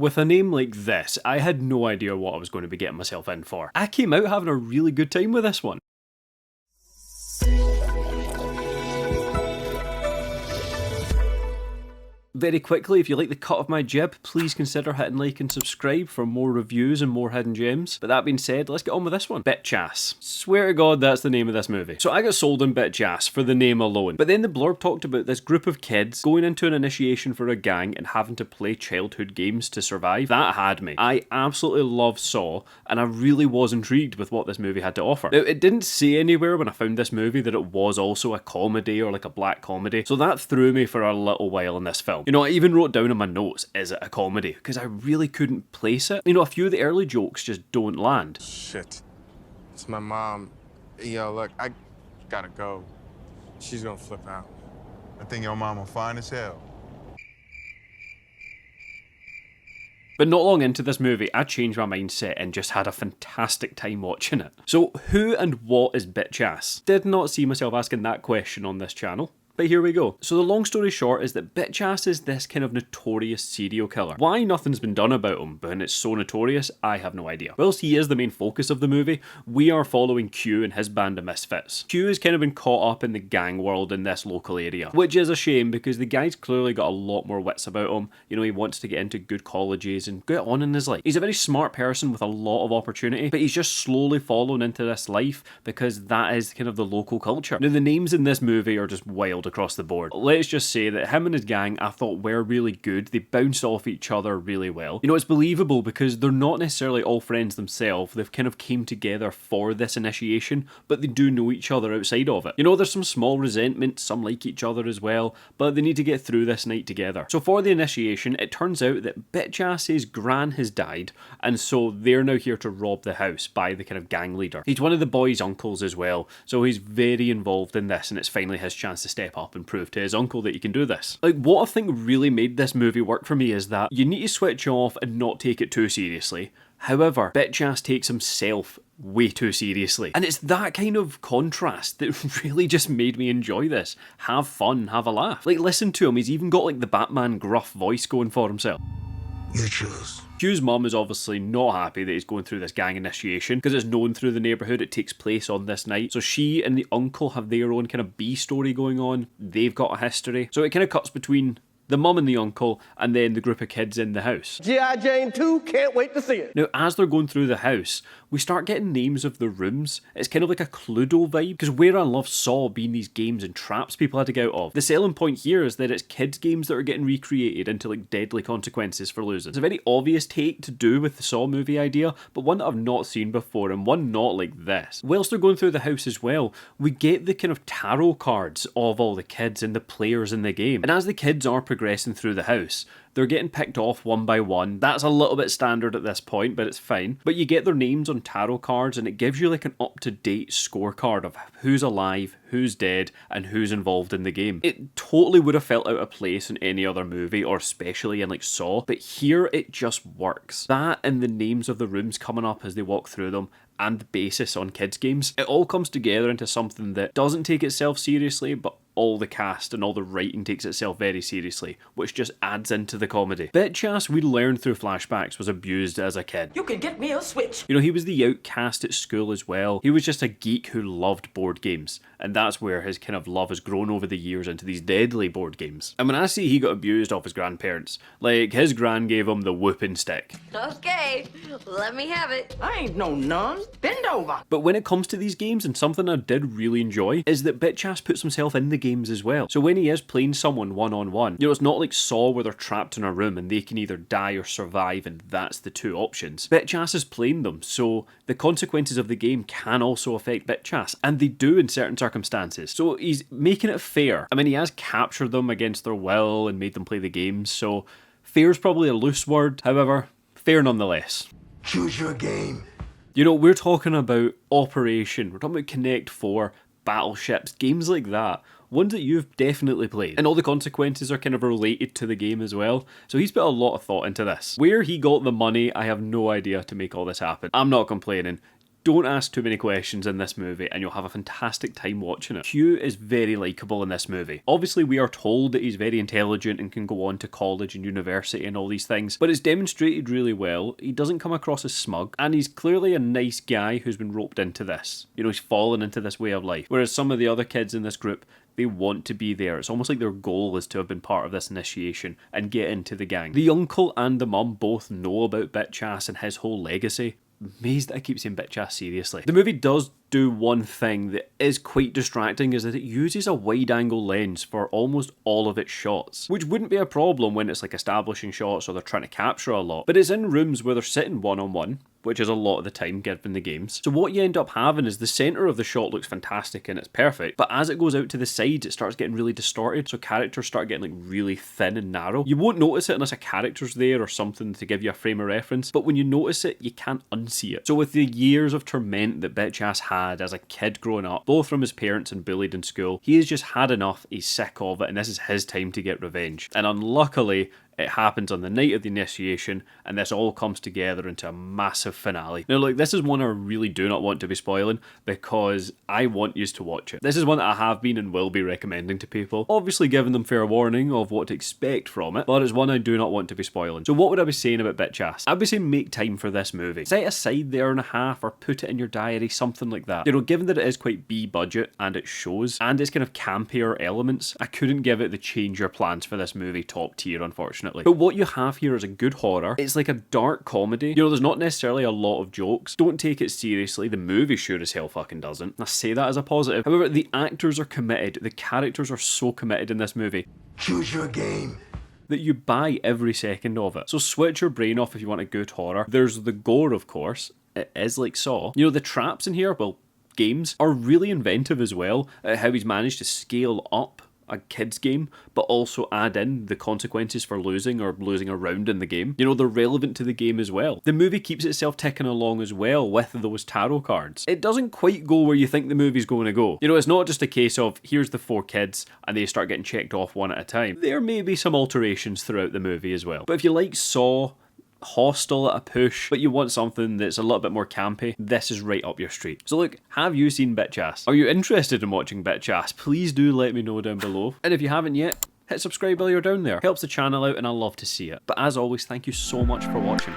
With a name like this, I had no idea what I was going to be getting myself in for. I came out having a really good time with this one. Very quickly, if you like the cut of my jib, please consider hitting like and subscribe for more reviews and more hidden gems. But that being said, let's get on with this one. Bitch-ass. Swear to God, that's the name of this movie. So I got sold on Bitch-ass for the name alone. But then the blurb talked about this group of kids going into an initiation for a gang and having to play childhood games to survive. That had me. I absolutely love Saw, and I really was intrigued with what this movie had to offer. Now, it didn't say anywhere when I found this movie that it was also a comedy or like a black comedy, so that threw me for a little while in this film. You know, I even wrote down in my notes, is it a comedy? Because I really couldn't place it. You know, a few of the early jokes just don't land. Shit. It's my mom. Yo, look, I gotta go. She's gonna flip out. I think your mama fine as hell. But not long into this movie, I changed my mindset and just had a fantastic time watching it. So, who and what is Bitch-ass? Did not see myself asking that question on this channel. But here we go. So the long story short is that Bitch-ass is this kind of notorious serial killer. Why nothing's been done about him, but when it's so notorious, I have no idea. Whilst he is the main focus of the movie, we are following Q and his band of misfits. Q has kind of been caught up in the gang world in this local area, which is a shame because the guy's clearly got a lot more wits about him. You know, he wants to get into good colleges and get on in his life. He's a very smart person with a lot of opportunity, but he's just slowly fallen into this life because that is kind of the local culture. Now, the names in this movie are just wild across the board. Let's just say that him and his gang I thought were really good. They bounced off each other really well. You know, it's believable because they're not necessarily all friends themselves. They've kind of came together for this initiation, but they do know each other outside of it. You know, there's some small resentment, some like each other as well, but they need to get through this night together. So for the initiation, it turns out that Bitch-ass's gran has died, and so they're now here to rob the house by the kind of gang leader. He's one of the boys' uncles as well, so he's very involved in this, and it's finally his chance to step up and prove to his uncle that he can do this. Like, what I think really made this movie work for me is that you need to switch off and not take it too seriously. However, Bitch-ass takes himself way too seriously. And it's that kind of contrast that really just made me enjoy this. Have fun, have a laugh. Like, listen to him, he's even got like the Batman gruff voice going for himself. You choose. Q's mum is obviously not happy that he's going through this gang initiation because it's known through the neighbourhood it takes place on this night. So she and the uncle have their own kind of B story going on. They've got a history. So it kind of cuts between the mum and the uncle, and then the group of kids in the house. G.I. Jane 2, can't wait to see it. Now, as they're going through the house, we start getting names of the rooms. It's kind of like a Cluedo vibe, because where I love Saw being these games and traps people had to get out of. The selling point here is that it's kids' games that are getting recreated into like deadly consequences for losing. It's a very obvious take to do with the Saw movie idea, but one that I've not seen before, and one not like this. Whilst they're going through the house as well, we get the kind of tarot cards of all the kids and the players in the game. And as the kids are progressing through the house, they're getting picked off one by one. That's a little bit standard at this point, but it's fine. But you get their names on tarot cards and it gives you like an up-to-date scorecard of who's alive, who's dead, and who's involved in the game. It totally would have felt out of place in any other movie, or especially in like Saw, but here it just works. That and the names of the rooms coming up as they walk through them, and the basis on kids' games, it all comes together into something that doesn't take itself seriously, but all the cast and all the writing takes itself very seriously, which just adds into the comedy. Bitch-ass, we learned through flashbacks, was abused as a kid. You can get me a Switch. You know, he was the outcast at school as well. He was just a geek who loved board games, and that's where his kind of love has grown over the years into these deadly board games. And when I say he got abused off his grandparents, like his gran gave him the whooping stick. Okay, let me have it. I ain't no nun. Bend over. But when it comes to these games, and something I did really enjoy, is that Bitch-ass puts himself in the games as well. So when he is playing someone one-on-one, you know, it's not like Saw where they're trapped in a room and they can either die or survive, and that's the two options. Bitch-ass is playing them, so the consequences of the game can also affect Bitch-ass, and they do in certain circumstances. So he's making it fair. I mean, he has captured them against their will and made them play the games, so fair's probably a loose word, however, fair nonetheless. Choose your game. You know, we're talking about Operation, we're talking about Connect 4, Battleships, games like that. Ones that you've definitely played. And all the consequences are kind of related to the game as well. So he's put a lot of thought into this. Where he got the money, I have no idea to make all this happen. I'm not complaining. Don't ask too many questions in this movie and you'll have a fantastic time watching it. Hugh is very likeable in this movie. Obviously we are told that he's very intelligent and can go on to college and university and all these things, but it's demonstrated really well. He doesn't come across as smug, and he's clearly a nice guy who's been roped into this. You know, he's fallen into this way of life. Whereas some of the other kids in this group, they want to be there. It's almost like their goal is to have been part of this initiation and get into the gang. The uncle and the mum both know about Bitch Ass and his whole legacy. Amazed that I keep saying Bitch Ass seriously. The movie does do one thing that is quite distracting, is that it uses a wide angle lens for almost all of its shots, which wouldn't be a problem when it's like establishing shots or they're trying to capture a lot, but it's in rooms where they're sitting one-on-one, which is a lot of the time given the games. So what you end up having is the centre of the shot looks fantastic and it's perfect, but as it goes out to the sides it starts getting really distorted, so characters start getting like really thin and narrow. You won't notice it unless a character's there or something to give you a frame of reference, but when you notice it, you can't unsee it. So with the years of torment that Bitch Ass had as a kid growing up, both from his parents and bullied in school, he has just had enough, he's sick of it, and this is his time to get revenge. And unluckily, it happens on the night of the initiation, and this all comes together into a massive finale. Now look, this is one I really do not want to be spoiling, because I want you to watch it. This is one that I have been and will be recommending to people, obviously giving them fair warning of what to expect from it, but it's one I do not want to be spoiling. So what would I be saying about Bitch Ass? I'd be saying make time for this movie. Set aside the hour and a half or put it in your diary, something like that. You know, given that it is quite B budget and it shows, and it's kind of campier elements, I couldn't give it the change your plans for this movie top tier, unfortunately. But what you have here is a good horror. It's like a dark comedy. You know, there's not necessarily a lot of jokes. Don't take it seriously. The movie sure as hell fucking doesn't. I say that as a positive. However, the actors are committed. The characters are so committed in this movie. Choose your game. That you buy every second of it. So switch your brain off if you want a good horror. There's the gore, of course. It is like Saw. You know, the traps in here, well, games, are really inventive as well. How he's managed to scale up a kid's game, but also add in the consequences for losing or losing a round in the game. You know, they're relevant to the game as well. The movie keeps itself ticking along as well with those tarot cards. It doesn't quite go where you think the movie's going to go. You know, it's not just a case of here's the 4 kids and they start getting checked off one at a time. There may be some alterations throughout the movie as well. But if you like Saw, Hostel at a push, but you want something that's a little bit more campy, this is right up your street. So look, have you seen Bitch Ass? Are you interested in watching Bitch Ass? Please do let me know down below. And if you haven't yet, hit subscribe while you're down there. Helps the channel out and I love to see it. But as always, thank you so much for watching.